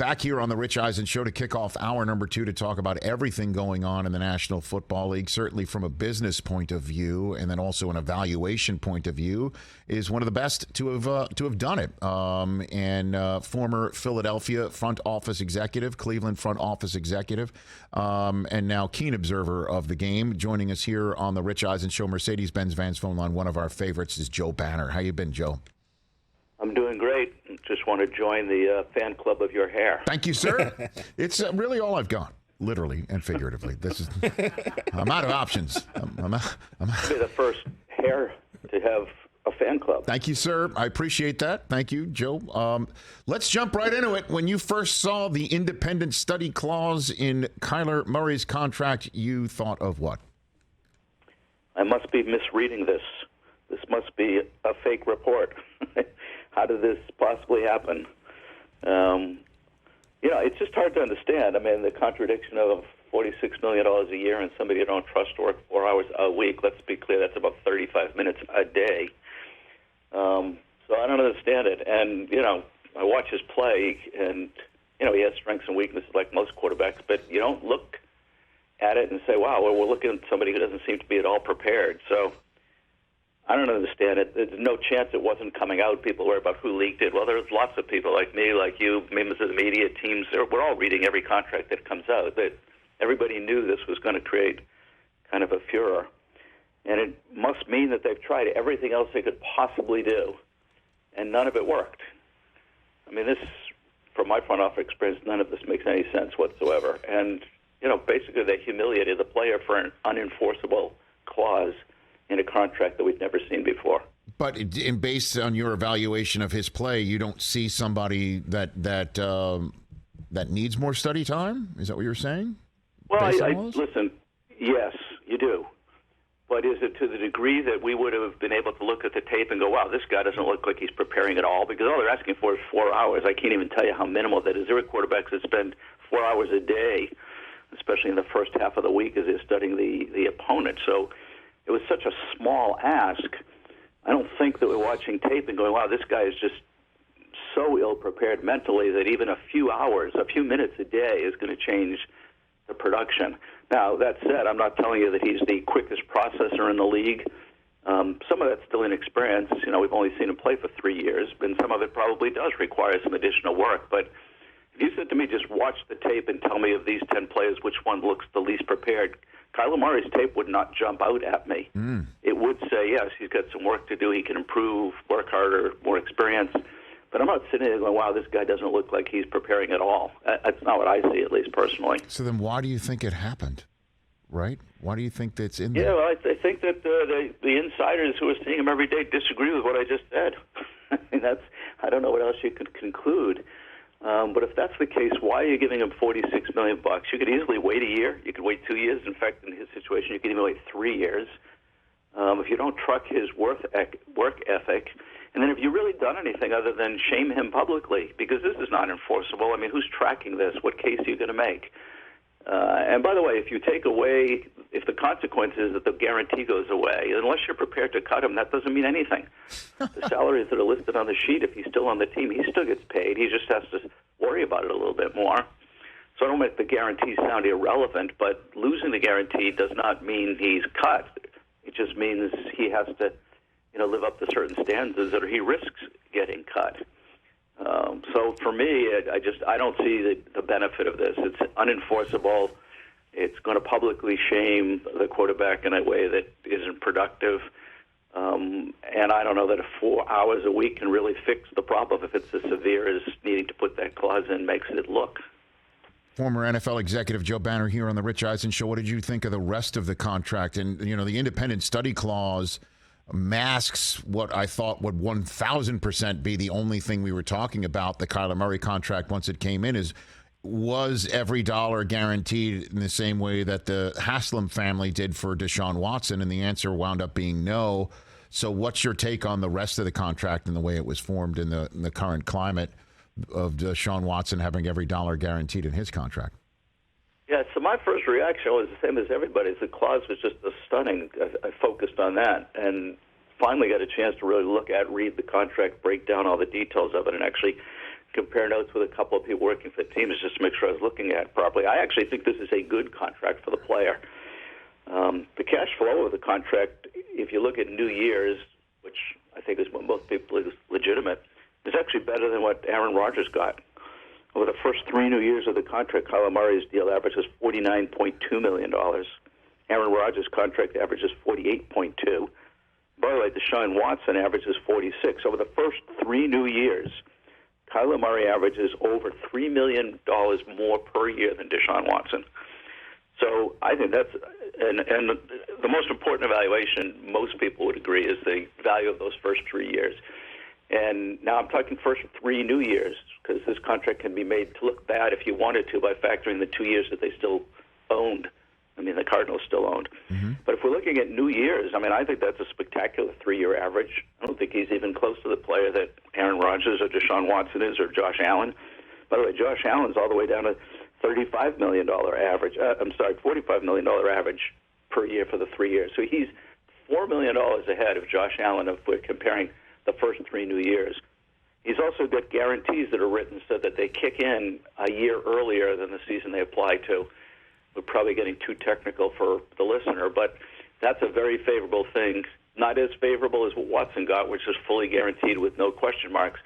back here on the Rich Eisen Show to kick off hour number 2 to talk about everything going on in the National Football League, certainly from a business point of view and then also an evaluation point of view, is one of the best to have done it. And former Philadelphia front office executive, Cleveland front office executive, and now keen observer of the game. Joining us here on the Rich Eisen Show, Mercedes-Benz Vans phone line, one of our favorites is Joe Banner. How you been, Joe? I'm doing great. Just want to join the fan club of your hair. Thank you, sir. It's really all I've got, literally and figuratively. I'm out of options. I'm Be the first hair to have a fan club. Thank you, sir. I appreciate that. Thank you, Joe. Let's jump right into it. When you first saw the independent study clause in Kyler Murray's contract, you thought of what? I must be misreading this. This must be a fake report. How did this possibly happen? It's just hard to understand. I mean, the contradiction of $46 million a year and somebody you don't trust to work 4 hours a week. Let's be clear, that's about 35 minutes a day. So I don't understand it. And, I watch his play, and, he has strengths and weaknesses like most quarterbacks, but you don't look at it and say, wow, well, we're looking at somebody who doesn't seem to be at all prepared. So I don't understand it. There's no chance it wasn't coming out. People worry about who leaked it. Well, there's lots of people like me, like you, members of the media teams. We're all reading every contract that comes out. That everybody knew this was going to create kind of a furor. And it must mean that they've tried everything else they could possibly do, and none of it worked. I mean, this, from my front office experience, none of this makes any sense whatsoever. And, basically they humiliated the player for an unenforceable clause in a contract that we've never seen before. But based on your evaluation of his play, you don't see somebody that needs more study time? Is that what you're saying? Well, listen, yes, you do. But is it to the degree that we would have been able to look at the tape and go, wow, this guy doesn't look like he's preparing at all? Because all they're asking for is 4 hours. I can't even tell you how minimal that is. There are quarterbacks that spend 4 hours a day, especially in the first half of the week as they're studying the opponent. So it was such a small ask. I don't think that we're watching tape and going, wow, this guy is just so ill-prepared mentally that even a few minutes a day is going to change the production. Now, that said, I'm not telling you that he's the quickest processor in the league. Some of that's still inexperience. We've only seen him play for 3 years, and some of it probably does require some additional work. But if you said to me, just watch the tape and tell me of these 10 players which one looks the least prepared, Kyler Murray's tape would not jump out at me. It would say, yes, he's got some work to do. He can improve, work harder, more experience. But I'm not sitting there going, wow, this guy doesn't look like he's preparing at all. That's not what I see, at least personally. So then why do you think it happened, right? Why do you think that's in there? Yeah, well, I think that the insiders who are seeing him every day disagree with what I just said. I mean, I don't know what else you could conclude. But if that's the case, why are you giving him $46 million? You could easily wait a year. You could wait 2 years. In fact, in his situation, you could even wait 3 years. If you don't trust his work ethic, and then if you've really done anything other than shame him publicly, because this is not enforceable. I mean, who's tracking this? What case are you going to make? And by the way, if the consequence is that the guarantee goes away, unless you're prepared to cut him, that doesn't mean anything. The salaries that are listed on the sheet, if he's still on the team, he still gets paid. He just has to worry about it a little bit more. So I don't make the guarantee sound irrelevant, but losing the guarantee does not mean he's cut. It just means he has to, live up to certain standards or he risks getting cut. So for me, I don't see the benefit of this. It's unenforceable. It's going to publicly shame the quarterback in a way that isn't productive. And I don't know that 4 hours a week can really fix the problem if it's as severe as needing to put that clause in makes it look. Former NFL executive Joe Banner here on the Rich Eisen Show. What did you think of the rest of the contract? And, the independent study clause masks what I thought would 1,000% be the only thing we were talking about. The Kyler Murray contract, once it came in, was every dollar guaranteed in the same way that the Haslam family did for Deshaun Watson? And the answer wound up being no. So what's your take on the rest of the contract and the way it was formed in the current climate of Deshaun Watson having every dollar guaranteed in his contract? Yeah, so my first reaction was the same as everybody's. The clause was just stunning. I focused on that and finally got a chance to really read the contract, break down all the details of it, and actually compare notes with a couple of people working for the team just to make sure I was looking at it properly. I actually think this is a good contract for the player. The cash flow of the contract, if you look at New Year's, which I think is what most people is legitimate, is actually better than what Aaron Rodgers got. Over the first 3 New Years of the contract, Kyler Murray's deal averages $49.2 million. Aaron Rodgers' contract averages $48.2. By the way, Deshaun Watson averages $46. Over the first 3 New Years, Kyler Murray averages over $3 million more per year than Deshaun Watson. So I think that's, and the most important evaluation, most people would agree, is the value of those first 3 years. And now I'm talking first 3 New Years, because this contract can be made to look bad if you wanted to by factoring the 2 years that they still owned. I mean, the Cardinals still owned. Mm-hmm. But if we're looking at New Year's, I mean, I think that's a spectacular 3-year average. I don't think he's even close to the player that Aaron Rodgers or Deshaun Watson is or Josh Allen. By the way, Josh Allen's all the way down to $35 million average. $45 million average per year for the 3 years. So he's $4 million ahead of Josh Allen if we're comparing the first 3 New Years. He's also got guarantees that are written so that they kick in a year earlier than the season they apply to. We're probably getting too technical for the listener, but that's a very favorable thing. Not as favorable as what Watson got, which is fully guaranteed with no question marks.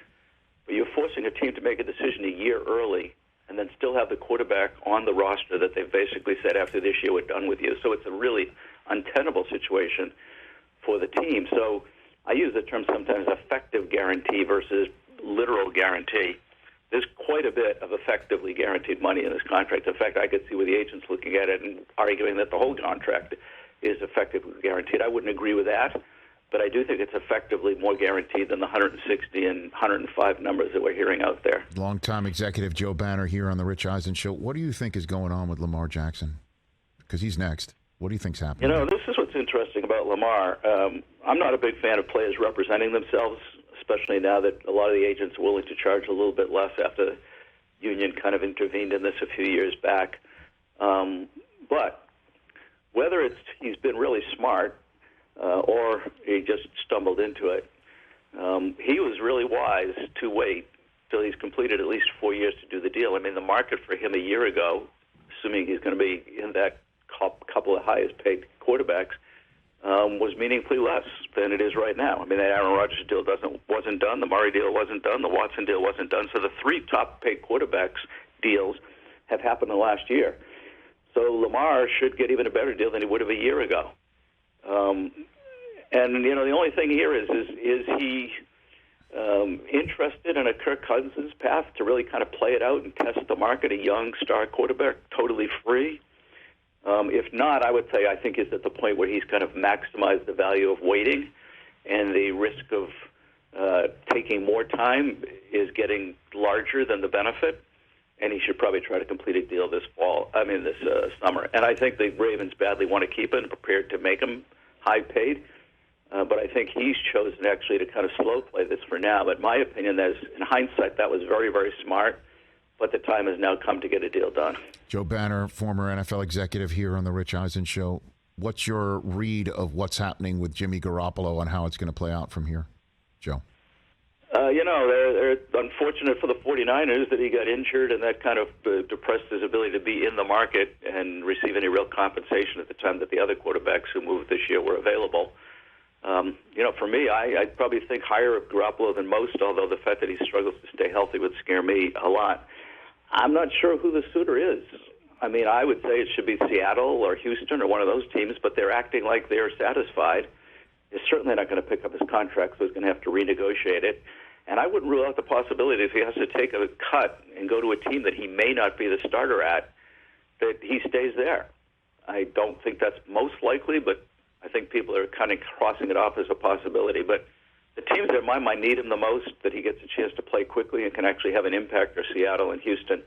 But you're forcing a team to make a decision a year early and then still have the quarterback on the roster that they've basically said after this year we're done with you. So it's a really untenable situation for the team. So I use the term sometimes effective guarantee versus literal guarantee. There's quite a bit of effectively guaranteed money in this contract. In fact, I could see where the agent's looking at it and arguing that the whole contract is effectively guaranteed. I wouldn't agree with that, but I do think it's effectively more guaranteed than the 160 and 105 numbers that we're hearing out there. Longtime executive Joe Banner here on the Rich Eisen Show. What do you think is going on with Lamar Jackson? Because he's next. What do you think's happening? You know, this is what's interesting about Lamar. I'm not a big fan of players representing themselves, especially now that a lot of the agents are willing to charge a little bit less after the union kind of intervened in this a few years back. But whether it's he's been really smart or he just stumbled into it, he was really wise to wait till he's completed at least 4 years to do the deal. I mean, the market for him a year ago, assuming he's going to be in that couple of highest paid quarterbacks, was meaningfully less than it is right now. I mean, that Aaron Rodgers deal wasn't done. The Murray deal wasn't done. The Watson deal wasn't done. So the 3 top-paid quarterbacks deals have happened in the last year. So Lamar should get even a better deal than he would have a year ago. And, you know, the only thing here is he interested in a Kirk Cousins path to really kind of play it out and test the market, a young star quarterback, totally free? If not, I would say I think he's at the point where he's kind of maximized the value of waiting, and the risk of taking more time is getting larger than the benefit, and he should probably try to complete a deal this summer. And I think the Ravens badly want to keep him and prepared to make him high paid, but I think he's chosen actually to kind of slow play this for now. But my opinion is, in hindsight, that was very, very smart. But the time has now come to get a deal done. Joe Banner, former NFL executive here on the Rich Eisen Show. What's your read of what's happening with Jimmy Garoppolo and how it's going to play out from here, Joe? They're unfortunate for the 49ers that he got injured, and that kind of depressed his ability to be in the market and receive any real compensation at the time that the other quarterbacks who moved this year were available. For me, I probably think higher of Garoppolo than most, although the fact that he struggles to stay healthy would scare me a lot. I'm not sure who the suitor is. I mean, I would say it should be Seattle or Houston or one of those teams, but they're acting like they're satisfied. They're certainly not going to pick up his contract, so he's going to have to renegotiate it. And I wouldn't rule out the possibility if he has to take a cut and go to a team that he may not be the starter at, that he stays there. I don't think that's most likely, but I think people are kind of crossing it off as a possibility. But the teams that in my mind need him the most, that he gets a chance to play quickly and can actually have an impact, are Seattle and Houston.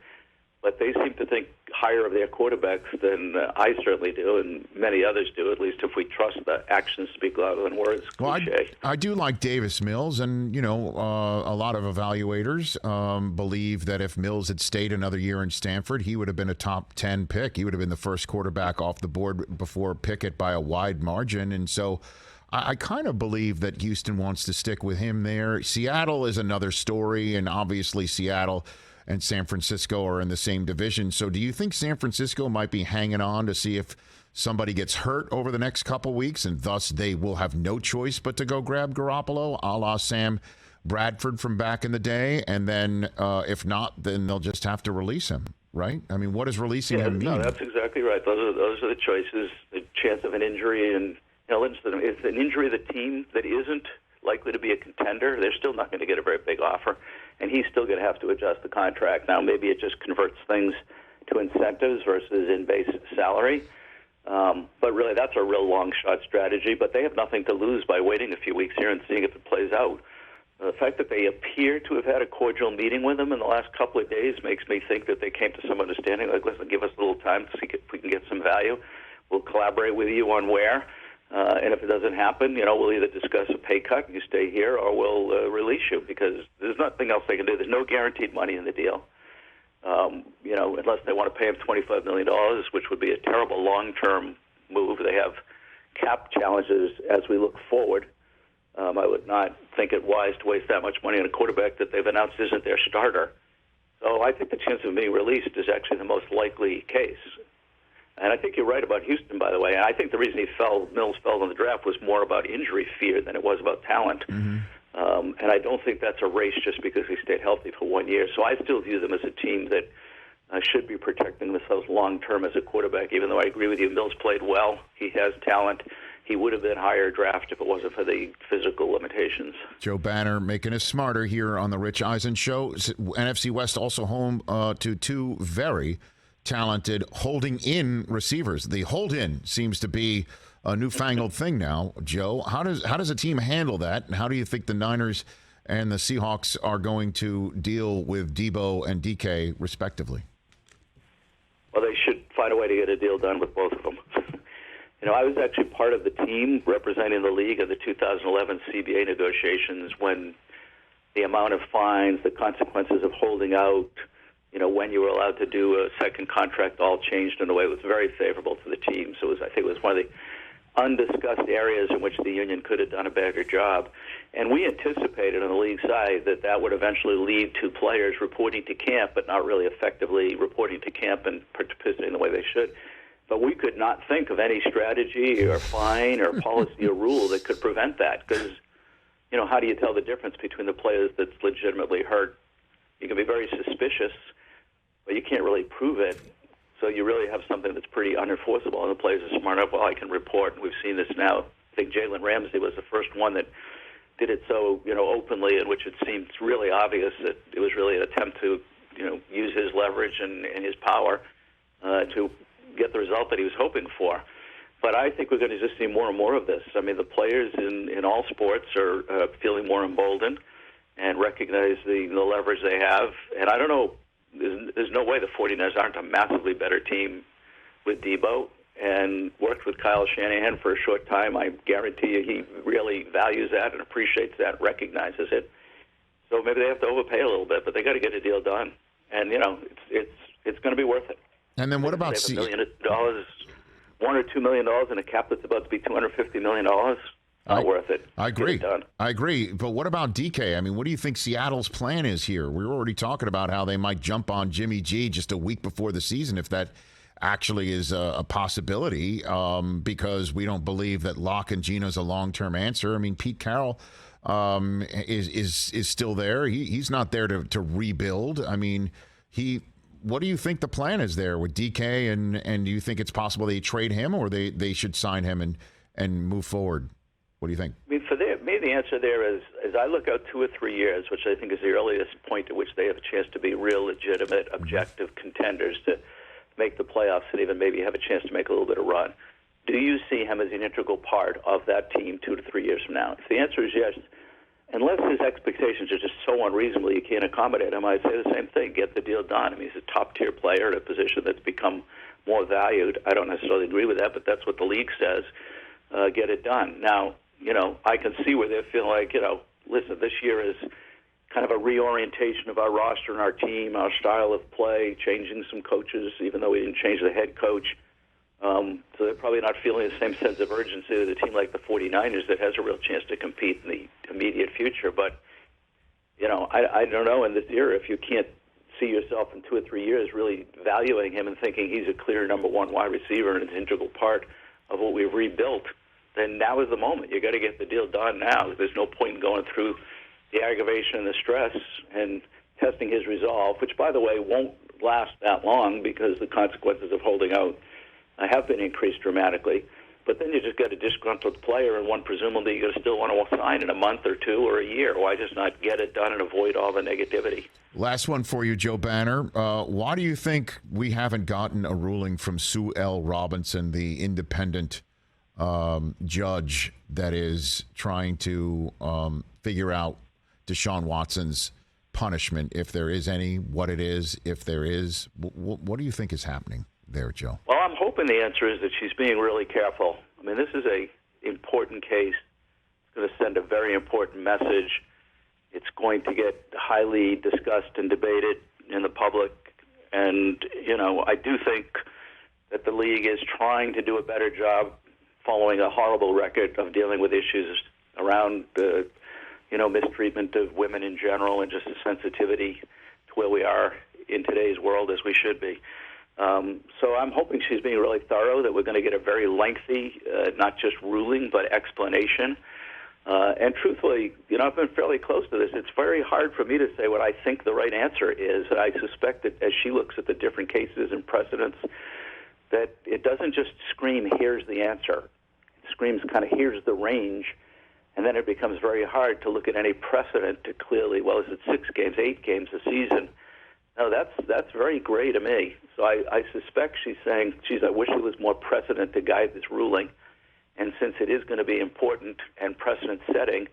But they seem to think higher of their quarterbacks than I certainly do, and many others do, at least if we trust the actions speak louder than words. Well, I do like Davis Mills, and, a lot of evaluators believe that if Mills had stayed another year in Stanford, he would have been a top 10 pick. He would have been the first quarterback off the board before Pickett by a wide margin, and so I kind of believe that Houston wants to stick with him there. Seattle is another story, and obviously Seattle and San Francisco are in the same division. So do you think San Francisco might be hanging on to see if somebody gets hurt over the next couple weeks, and thus they will have no choice but to go grab Garoppolo, a la Sam Bradford from back in the day, and then if not, then they'll just have to release him, right? I mean, what does releasing him mean? No, that's exactly right. Those are the choices. The chance of an injury, and it's an injury of the team that isn't likely to be a contender. They're still not going to get a very big offer, and he's still going to have to adjust the contract. Now, maybe it just converts things to incentives versus in base salary. But really, that's a real long-shot strategy. But they have nothing to lose by waiting a few weeks here and seeing if it plays out. The fact that they appear to have had a cordial meeting with him in the last couple of days makes me think that they came to some understanding. Like, listen, give us a little time to see if we can get some value. We'll collaborate with you on where. And if it doesn't happen, we'll either discuss a pay cut and you stay here, or we'll release you, because there's nothing else they can do. There's no guaranteed money in the deal. Unless they want to pay him $25 million, which would be a terrible long-term move. They have cap challenges as we look forward. I would not think it wise to waste that much money on a quarterback that they've announced isn't their starter. So I think the chance of being released is actually the most likely case. And I think you're right about Houston, by the way. And I think the reason Mills fell in the draft was more about injury fear than it was about talent. Mm-hmm. And I don't think that's a race just because he stayed healthy for 1 year. So I still view them as a team that should be protecting themselves long-term as a quarterback, even though I agree with you, Mills played well. He has talent. He would have been higher draft if it wasn't for the physical limitations. Joe Banner making us smarter here on the Rich Eisen Show. NFC West also home to two very talented holding-in receivers. The hold-in seems to be a newfangled thing now. Joe, how does a team handle that, and how do you think the Niners and the Seahawks are going to deal with Deebo and DK, respectively? Well, they should find a way to get a deal done with both of them. I was actually part of the team representing the league in the 2011 CBA negotiations when the amount of fines, the consequences of holding out, when you were allowed to do a second contract, all changed in a way that was very favorable to the team. So I think it was one of the undiscussed areas in which the union could have done a better job. And we anticipated on the league side that would eventually lead to players reporting to camp, but not really effectively reporting to camp and participating the way they should. But we could not think of any strategy or fine or policy or rule that could prevent that, because, how do you tell the difference between the players that's legitimately hurt? You can be very suspicious, but you can't really prove it. So you really have something that's pretty unenforceable, and the players are smart enough. Well, I can report, and we've seen this now. I think Jalen Ramsey was the first one that did it so, openly, in which it seemed really obvious that it was really an attempt to, use his leverage and his power to get the result that he was hoping for. But I think we're going to just see more and more of this. I mean, the players in all sports are feeling more emboldened and recognize the leverage they have. And I don't know, there's no way the 49ers aren't a massively better team with Deebo, and worked with Kyle Shanahan for a short time. I guarantee you he really values that and appreciates that, recognizes it. So maybe they have to overpay a little bit, but they got to get a deal done. And, it's going to be worth it. And then what about $1 million, $1 or $2 million in a cap that's about to be $250 million? Not worth it. I agree. I agree. But what about DK? I mean, what do you think Seattle's plan is here? We were already talking about how they might jump on Jimmy G just a week before the season, if that actually is a possibility, because we don't believe that Locke and Gino's a long-term answer. I mean, Pete Carroll is still there. He's not there to rebuild. I mean, what do you think the plan is there with DK, and do you think it's possible they trade him, or they should sign him and move forward? What do you think? I mean, for me, the answer there is, as I look out 2 or 3 years, which I think is the earliest point at which they have a chance to be real, legitimate, objective contenders to make the playoffs and even maybe have a chance to make a little bit of run. Do you see him as an integral part of that team 2 to 3 years from now? If the answer is yes, unless his expectations are just so unreasonable you can't accommodate him, I'd say the same thing. Get the deal done. I mean, he's a top-tier player at a position that's become more valued. I don't necessarily agree with that, but that's what the league says. Get it done. Now, I can see where they're feeling like, listen, this year is kind of a reorientation of our roster and our team, our style of play, changing some coaches, even though we didn't change the head coach. So they're probably not feeling the same sense of urgency as a team like the 49ers that has a real chance to compete in the immediate future. But, I don't know in this era if you can't see yourself in 2 or 3 years really valuing him and thinking he's a clear number one wide receiver and an integral part of what we've rebuilt, then now is the moment. You got to get the deal done now. There's no point in going through the aggravation and the stress and testing his resolve, which, by the way, won't last that long because the consequences of holding out have been increased dramatically. But then you just got a disgruntled player and one presumably you're going to still want to sign in a month or two or a year. Why just not get it done and avoid all the negativity? Last one for you, Joe Banner. Why do you think we haven't gotten a ruling from Sue L. Robinson, the independent judge that is trying to figure out Deshaun Watson's punishment, if there is any, what it is, if there is? What do you think is happening there, Joe? Well, I'm hoping the answer is that she's being really careful. I mean, this is a important case. It's going to send a very important message. It's going to get highly discussed and debated in the public. And, I do think that the league is trying to do a better job following a horrible record of dealing with issues around, mistreatment of women in general and just a sensitivity to where we are in today's world as we should be. So I'm hoping she's being really thorough, that we're going to get a very lengthy, not just ruling, but explanation. And truthfully, I've been fairly close to this. It's very hard for me to say what I think the right answer is. I suspect that as she looks at the different cases and precedents, that it doesn't just scream, here's the answer. It screams kind of, here's the range. And then it becomes very hard to look at any precedent to clearly, well, is it 6 games, 8 games a season? No, that's very gray to me. So I suspect she's saying, geez, I wish there was more precedent to guide this ruling. And since it is going to be important and precedent-setting,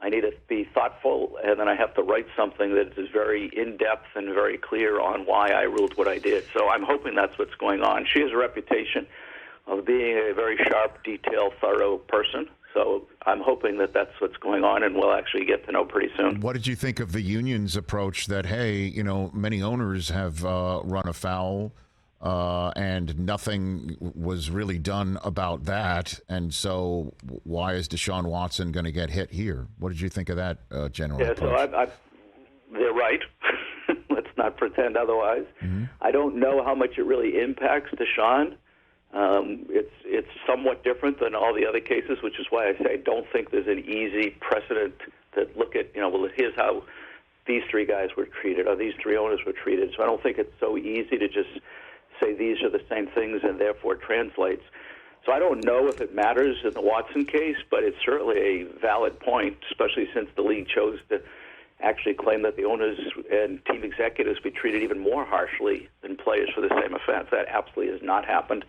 I need to be thoughtful, and then I have to write something that is very in-depth and very clear on why I ruled what I did. So I'm hoping that's what's going on. She has a reputation of being a very sharp, detailed, thorough person. So I'm hoping that that's what's going on, and we'll actually get to know pretty soon. What did you think of the union's approach that, hey, many owners have run afoul and nothing was really done about that, and so why is Deshaun Watson going to get hit here? What did you think of that general approach? So they're right. Let's not pretend otherwise. Mm-hmm. I don't know how much it really impacts Deshaun. It's somewhat different than all the other cases, which is why I say I don't think there's an easy precedent to look at, well, here's how these 3 guys were treated, or these 3 owners were treated. So I don't think it's so easy to just say these are the same things and therefore it translates. So I don't know if it matters in the Watson case, but it's certainly a valid point, especially since the league chose to actually claim that the owners and team executives be treated even more harshly than players for the same offense. That absolutely has not happened.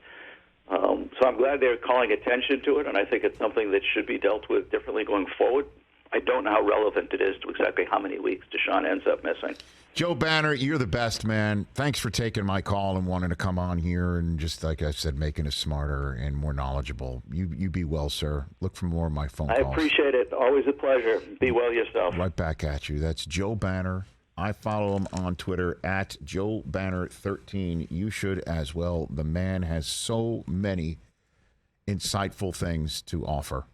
So I'm glad they're calling attention to it, and I think it's something that should be dealt with differently going forward. I don't know how relevant it is to exactly how many weeks Deshaun ends up missing. Joe Banner, you're the best, man. Thanks for taking my call and wanting to come on here and just, like I said, making us smarter and more knowledgeable. You be well, sir. Look for more of my phone calls. I appreciate it. Always a pleasure. Be well yourself. Right back at you. That's Joe Banner. I follow him on Twitter at JoeBanner13. You should as well. The man has so many insightful things to offer.